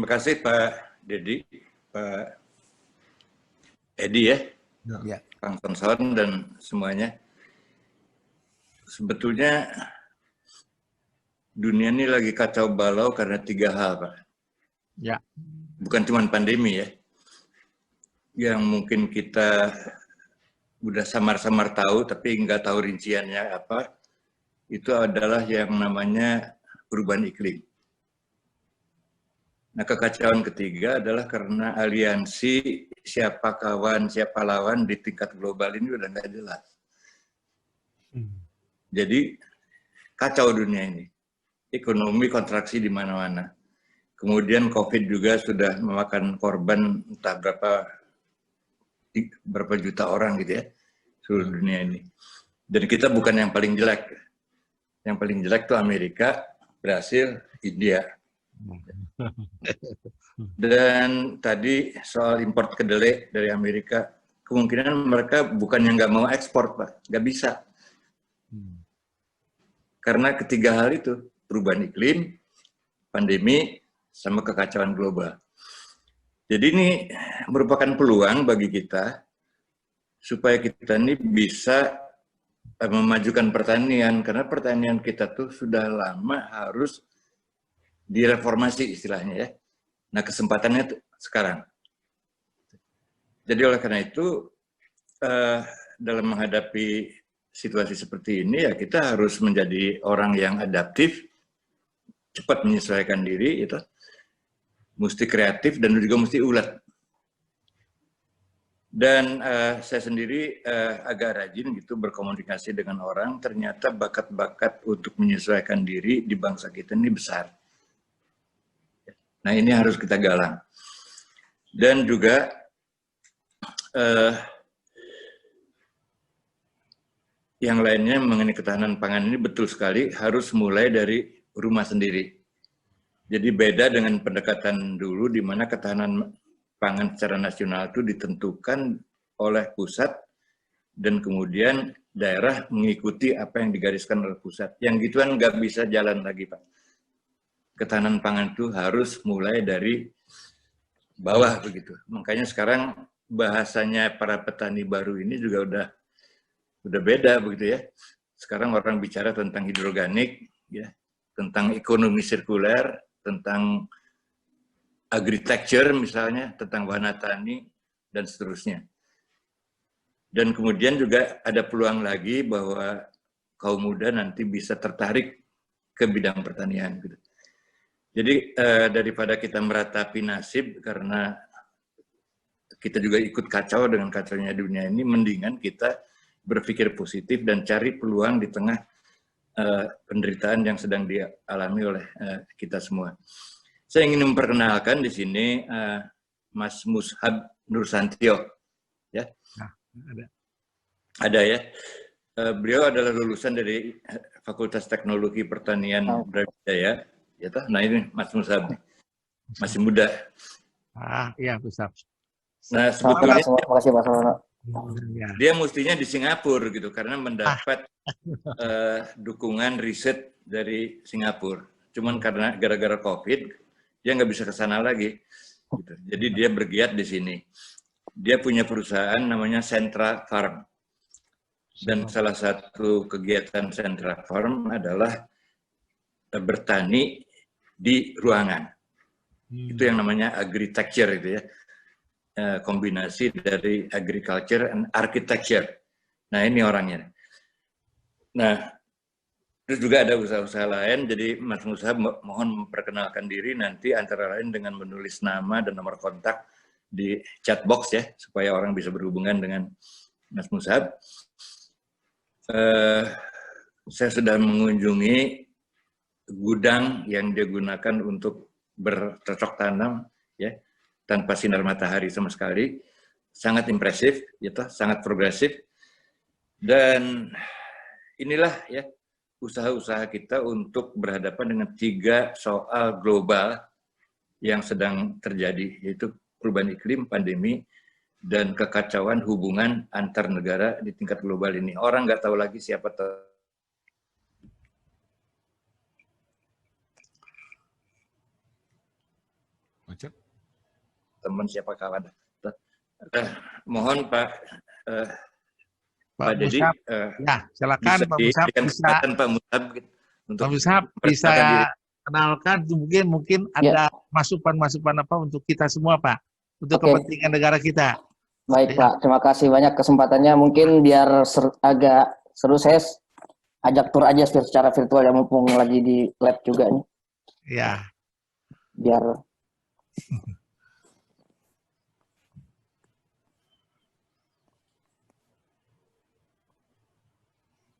Terima kasih Pak Dedi, Pak Edi ya, Kang Sonson dan semuanya. Sebetulnya dunia ini lagi kacau balau karena 3 hal, Pak. Ya. Bukan cuma pandemi ya, yang mungkin kita udah samar-samar tahu tapi nggak tahu rinciannya apa. Itu adalah yang namanya perubahan iklim. Nah, kekacauan ketiga adalah karena aliansi siapa kawan, siapa lawan di tingkat global ini udah nggak jelas. Jadi kacau dunia ini. Ekonomi kontraksi di mana-mana. Kemudian COVID juga sudah memakan korban entah berapa juta orang gitu ya, seluruh dunia ini. Dan kita bukan yang paling jelek. Yang paling jelek itu Amerika, Brasil, India. Dan tadi soal import kedelai dari Amerika, kemungkinan mereka bukan yang nggak mau ekspor, Pak. Nggak bisa. Karena ketiga hal itu, perubahan iklim, pandemi, sama kekacauan global. Jadi ini merupakan peluang bagi kita supaya kita ini bisa memajukan pertanian, karena pertanian kita tuh sudah lama harus direformasi istilahnya ya. Nah, kesempatannya tuh sekarang. Jadi oleh karena itu dalam menghadapi situasi seperti ini ya kita harus menjadi orang yang adaptif, cepat menyesuaikan diri, itu mesti kreatif dan juga mesti ulet. Dan saya sendiri agak rajin gitu berkomunikasi dengan orang, ternyata bakat-bakat untuk menyesuaikan diri di bangsa kita ini besar. Nah, ini harus kita galang. Dan juga yang lainnya mengenai ketahanan pangan ini betul sekali harus mulai dari rumah sendiri. Jadi beda dengan pendekatan dulu di mana ketahanan pangan secara nasional itu ditentukan oleh pusat dan kemudian daerah mengikuti apa yang digariskan oleh pusat. Yang gituan nggak bisa jalan lagi, Pak. Ketahanan pangan itu harus mulai dari bawah begitu. Makanya sekarang bahasanya para petani baru ini juga udah beda begitu ya. Sekarang orang bicara tentang hidroganik, ya, tentang ekonomi sirkuler, tentang agriculture misalnya, tentang wahana tani, dan seterusnya. Dan kemudian juga ada peluang lagi bahwa kaum muda nanti bisa tertarik ke bidang pertanian. Gitu. Jadi daripada kita meratapi nasib karena kita juga ikut kacau dengan kacaunya dunia ini, mendingan kita berpikir positif dan cari peluang di tengah penderitaan yang sedang dialami oleh kita semua. Saya ingin memperkenalkan di sini Mas Mushab Nursantio, ya. Nah, ada ya. Beliau adalah lulusan dari Fakultas Teknologi Pertanian Brawijaya. Ya, nah ini Mas Mushab, masih muda. Iya, Mushab. Nah sebetulnya makasih Pak Sono. Dia mestinya di Singapura gitu karena mendapat dukungan riset dari Singapura. Cuman karena gara-gara COVID dia nggak bisa ke sana lagi. Gitu. Jadi dia bergiat di sini. Dia punya perusahaan namanya Sentra Farm. Dan salah satu kegiatan Sentra Farm adalah bertani di ruangan. Itu yang namanya agriculture itu ya. Kombinasi dari agriculture and architecture. Nah, ini orangnya. Nah, terus juga ada usaha-usaha lain, jadi Mas Mushab mohon memperkenalkan diri nanti antara lain dengan menulis nama dan nomor kontak di chat box ya, supaya orang bisa berhubungan dengan Mas Mushab. Saya sudah mengunjungi gudang yang digunakan untuk bercocok tanam, ya, tanpa sinar matahari sama sekali, sangat impresif, gitu, sangat progresif, dan inilah ya usaha-usaha kita untuk berhadapan dengan 3 soal global yang sedang terjadi, yaitu perubahan iklim, pandemi, dan kekacauan hubungan antar negara di tingkat global ini. Orang nggak tahu lagi siapa tahu. teman, siapa kawan. Mohon Pak Pak Dedi, Musab, ya silakan bisa Pak Musab, diberikan bisa kesempatan Pak Musab untuk Pak Musab bisa memperkenalkan diri. kenalkan, mungkin Ya, ada masukan-masukan apa untuk kita semua Pak, untuk oke. kepentingan negara kita. Baik Ya. Pak, terima kasih banyak kesempatannya. Mungkin biar agak seru, saya ajak tur aja secara virtual ya, mumpung lagi di lab juga nih. Ya.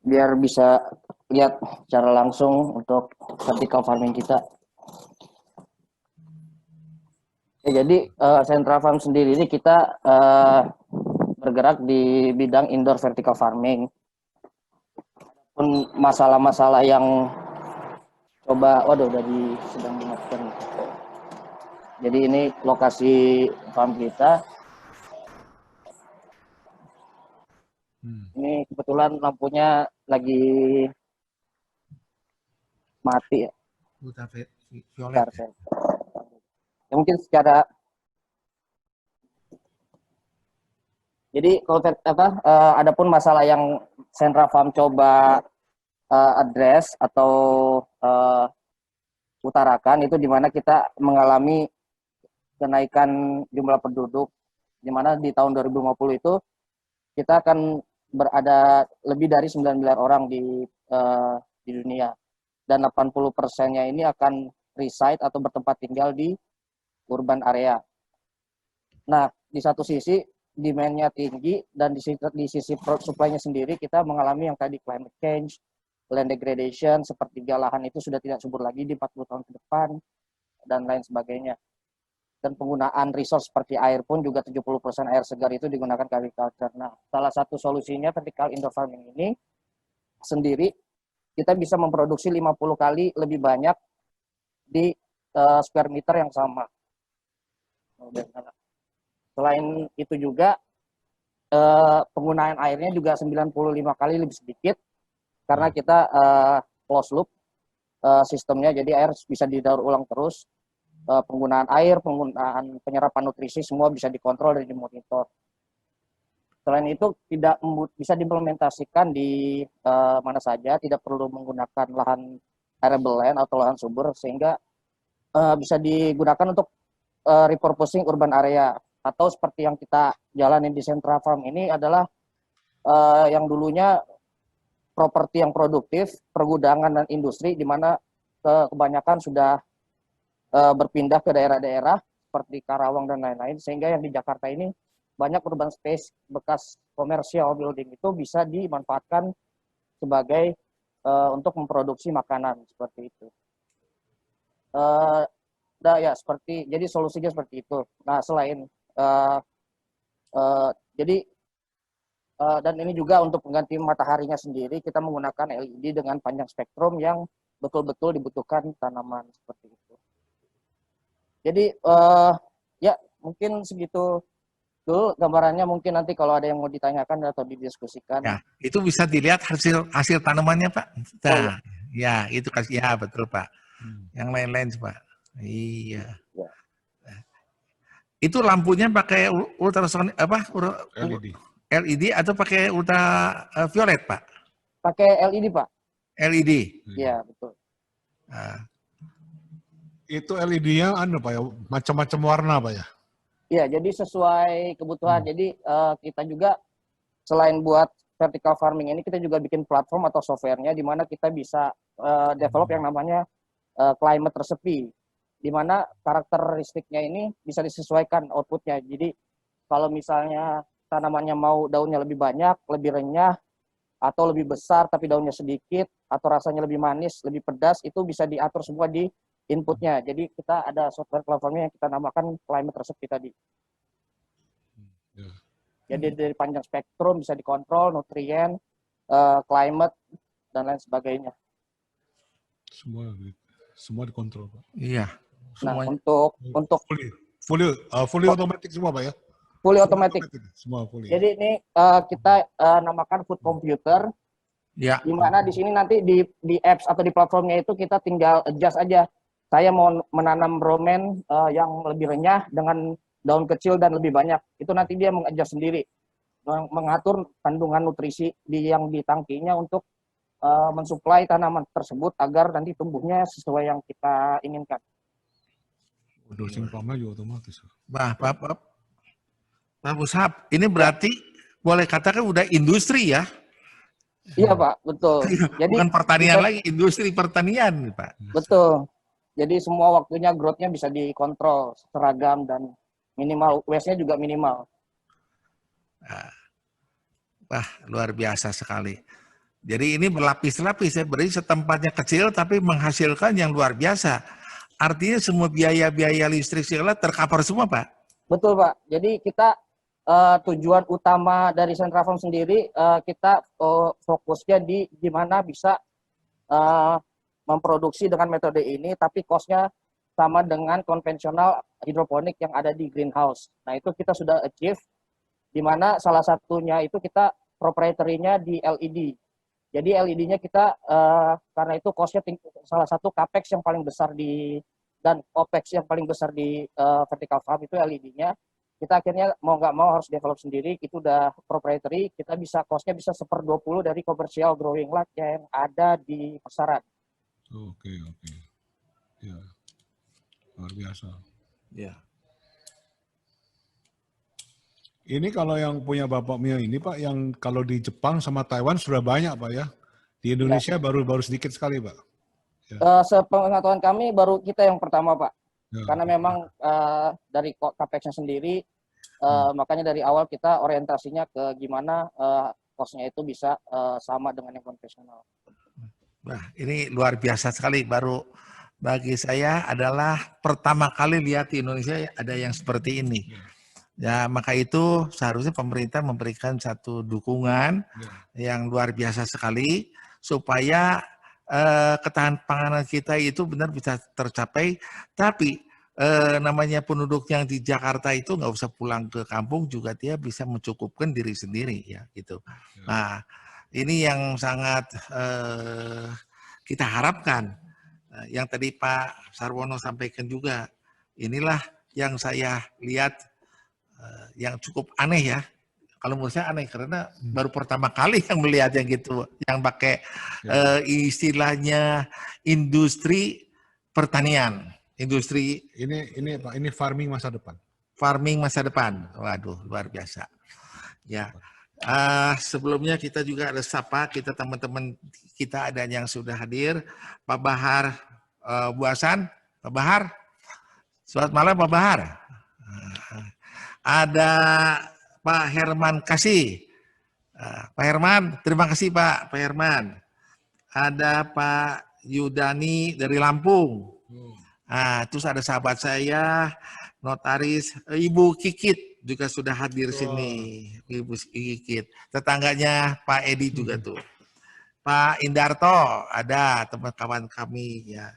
Biar bisa lihat secara langsung untuk vertical farming kita. Ya, jadi Sentra Farm sendiri ini kita bergerak di bidang indoor vertical farming. Pun masalah-masalah yang sedang dimatikan. Jadi ini lokasi farm kita. Ini kebetulan lampunya lagi mati ya. Bentar, ya, mungkin secara jadi kalau adapun masalah yang Sentra Farm coba address atau utarakan itu di mana kita mengalami kenaikan jumlah penduduk, di mana di tahun 2050 itu kita akan berada lebih dari 9 miliar orang di dunia, dan 80%-nya ini akan reside atau bertempat tinggal di urban area. Nah, di satu sisi demand-nya tinggi, dan di sisi supply-nya sendiri kita mengalami yang tadi climate change, land degradation, sepertiga lahan itu sudah tidak subur lagi di 40 tahun ke depan, dan lain sebagainya. Dan penggunaan resource seperti air pun juga 70% air segar itu digunakan ke agriculture. Nah, salah satu solusinya vertical indoor farming ini sendiri, kita bisa memproduksi 50 kali lebih banyak di square meter yang sama. Selain itu juga penggunaan airnya juga 95 kali lebih sedikit, karena kita closed loop sistemnya, jadi air bisa didaur ulang terus. Penggunaan air, penggunaan penyerapan nutrisi semua bisa dikontrol dan dimonitor. Selain itu tidak bisa diimplementasikan di mana saja, tidak perlu menggunakan lahan arable land atau lahan subur, sehingga bisa digunakan untuk repurposing urban area, atau seperti yang kita jalanin di Sentra Farm ini adalah yang dulunya properti yang produktif, pergudangan dan industri, di mana kebanyakan sudah berpindah ke daerah-daerah seperti Karawang dan lain-lain, sehingga yang di Jakarta ini banyak urban space bekas commercial building itu bisa dimanfaatkan sebagai untuk memproduksi makanan seperti itu. Jadi solusinya seperti itu. Nah, selain dan ini juga untuk pengganti mataharinya sendiri, kita menggunakan LED dengan panjang spektrum yang betul-betul dibutuhkan tanaman seperti itu. Jadi ya mungkin segitu dulu gambarannya. Mungkin nanti kalau ada yang mau ditanyakan atau didiskusikan. Ya, itu bisa dilihat hasil tanamannya Pak. Nah, ya itu kasih, ya betul Pak. Yang lain-lain Pak. Iya. Ya. Itu lampunya pakai ultrasonik LED atau pakai ultraviolet Pak? Pakai LED Pak. LED. Iya betul. Nah. Itu LED-nya Pak ya, macam-macam warna Pak ya? Iya, jadi sesuai kebutuhan. Jadi kita juga selain buat vertical farming ini, kita juga bikin platform atau softwarenya, di mana kita bisa develop yang namanya climate recipe, di mana karakteristiknya ini bisa disesuaikan outputnya. Jadi kalau misalnya tanamannya mau daunnya lebih banyak, lebih renyah, atau lebih besar tapi daunnya sedikit, atau rasanya lebih manis, lebih pedas, itu bisa diatur semua di inputnya. Jadi kita ada software platformnya yang kita namakan climate recipe tadi. Jadi dari panjang spektrum bisa dikontrol, nutrien, climate, dan lain sebagainya. Semua dikontrol Pak. Iya. Nah, Semuanya. untuk fully otomatis semua Pak ya? Fully otomatis. Semua fully. Jadi ini kita namakan food computer. Ya. Di mana di sini nanti di apps atau di platformnya itu kita tinggal adjust aja. Saya mau menanam romen yang lebih renyah dengan daun kecil dan lebih banyak. Itu nanti dia mengadjust sendiri, mengatur kandungan nutrisi yang di tangkinya untuk mensuplai tanaman tersebut agar nanti tumbuhnya sesuai yang kita inginkan. Dosing pamnya juga otomatis. Pak Musab, ini berarti boleh katakan udah industri ya? Iya Pak, betul. Jadi bukan pertanian bisa, lagi, industri pertanian Pak. betul. Jadi semua waktunya growth-nya bisa dikontrol, seragam dan minimal, waste-nya juga minimal. Wah, luar biasa sekali. Jadi ini berlapis-lapis ya, berarti setempatnya kecil tapi menghasilkan yang luar biasa. Artinya semua biaya-biaya listrik segala tercover semua Pak? Betul Pak. Jadi kita tujuan utama dari Sentrafarm sendiri, kita fokusnya di gimana bisa memproduksi dengan metode ini, tapi cost-nya sama dengan konvensional hidroponik yang ada di greenhouse. Nah itu kita sudah achieve, di mana salah satunya itu kita proprietary-nya di LED. Jadi LED-nya kita, karena itu cost-nya salah satu capex yang paling besar dan opex yang paling besar di vertical farm itu LED-nya. Kita akhirnya mau nggak mau harus develop sendiri, itu udah proprietary, kita bisa cost-nya bisa 1/20 dari commercial growing light yang ada di pasaran. Oke. Ya, luar biasa. Ya. Ini kalau yang punya Bapak Mio ini Pak, yang kalau di Jepang sama Taiwan sudah banyak Pak ya. Di Indonesia baru sedikit sekali Pak. Ya. Sepengetahuan kami baru kita yang pertama Pak. Ya. Karena memang dari capex-nya sendiri, makanya dari awal kita orientasinya ke gimana cost-nya itu bisa sama dengan yang konvensional. Wah, ini luar biasa sekali. Baru bagi saya adalah pertama kali lihat di Indonesia ada yang seperti ini. Ya, maka itu seharusnya pemerintah memberikan satu dukungan yang luar biasa sekali supaya ketahanan pangan kita itu benar bisa tercapai. Tapi namanya penduduk yang di Jakarta itu nggak usah pulang ke kampung juga dia bisa mencukupkan diri sendiri ya gitu. Nah, ini yang sangat kita harapkan. Yang tadi Pak Sarwono sampaikan juga, inilah yang saya lihat yang cukup aneh ya. Kalau menurut saya aneh karena baru pertama kali yang melihat yang gitu, yang pakai istilahnya industri pertanian, industri ini Pak, ini farming masa depan. Farming masa depan, waduh luar biasa. Ya, sebelumnya kita juga ada sapa kita teman-teman kita ada yang sudah hadir, Pak Bahar Bu Hasan, Pak Bahar, selamat malam Pak Bahar. Ada Pak Herman Kasih. Pak Herman, terima kasih Pak Herman. Ada Pak Yudani dari Lampung. Terus ada sahabat saya, notaris Ibu Kikit juga sudah hadir sini. Ibu Kikit. Tetangganya Pak Edi juga tuh. Pak Indarto, ada teman-teman kami ya.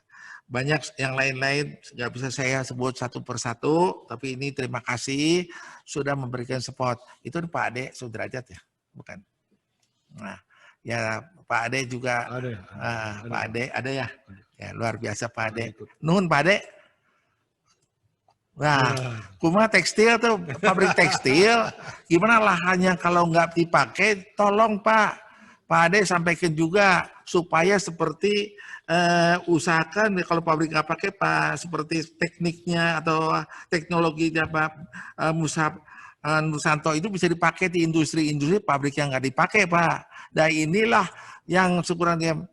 Banyak yang lain-lain nggak bisa saya sebut satu persatu, tapi ini terima kasih sudah memberikan support. Itu Pak Ade Sudrajat ya, bukan? Nah, ya Pak Ade juga, Pak Ade ada ya, ya luar biasa Pak Ade. Nuhun Pak Ade. Nah, Kuma tekstil tuh pabrik tekstil, gimana lahannya kalau nggak dipakai, tolong Pak Ade sampaikan juga supaya seperti usahakan kalau pabrik nggak pakai Pak seperti tekniknya atau teknologinya Pak Musab Nursanto itu bisa dipakai di industri-industri pabrik yang nggak dipakai Pak. Dan inilah yang sekurangnya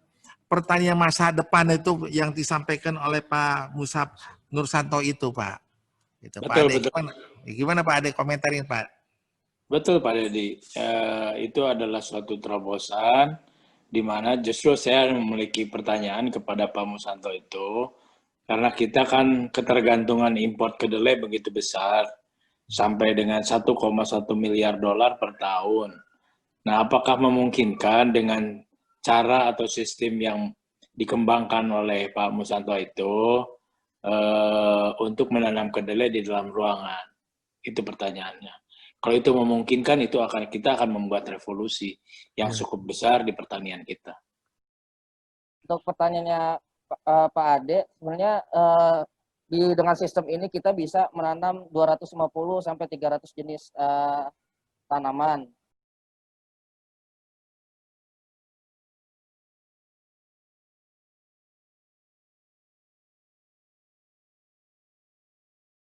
pertanyaan masa depan itu yang disampaikan oleh Pak Musab Nursanto itu Pak. Gitu, betul, Pak Ade, betul. Gimana Pak Ade komentarin Pak? Betul Pak Dedi, itu adalah suatu terobosan di mana justru saya memiliki pertanyaan kepada Pak Musanto itu, karena kita kan ketergantungan import kedelai begitu besar, sampai dengan 1,1 miliar dolar per tahun. Nah, apakah memungkinkan dengan cara atau sistem yang dikembangkan oleh Pak Musanto itu untuk menanam kedelai di dalam ruangan? Itu pertanyaannya. Kalau itu memungkinkan, kita akan membuat revolusi yang cukup besar di pertanian kita. Untuk pertanyaannya Pak Ade, sebenarnya dengan sistem ini kita bisa menanam 250 sampai 300 jenis tanaman.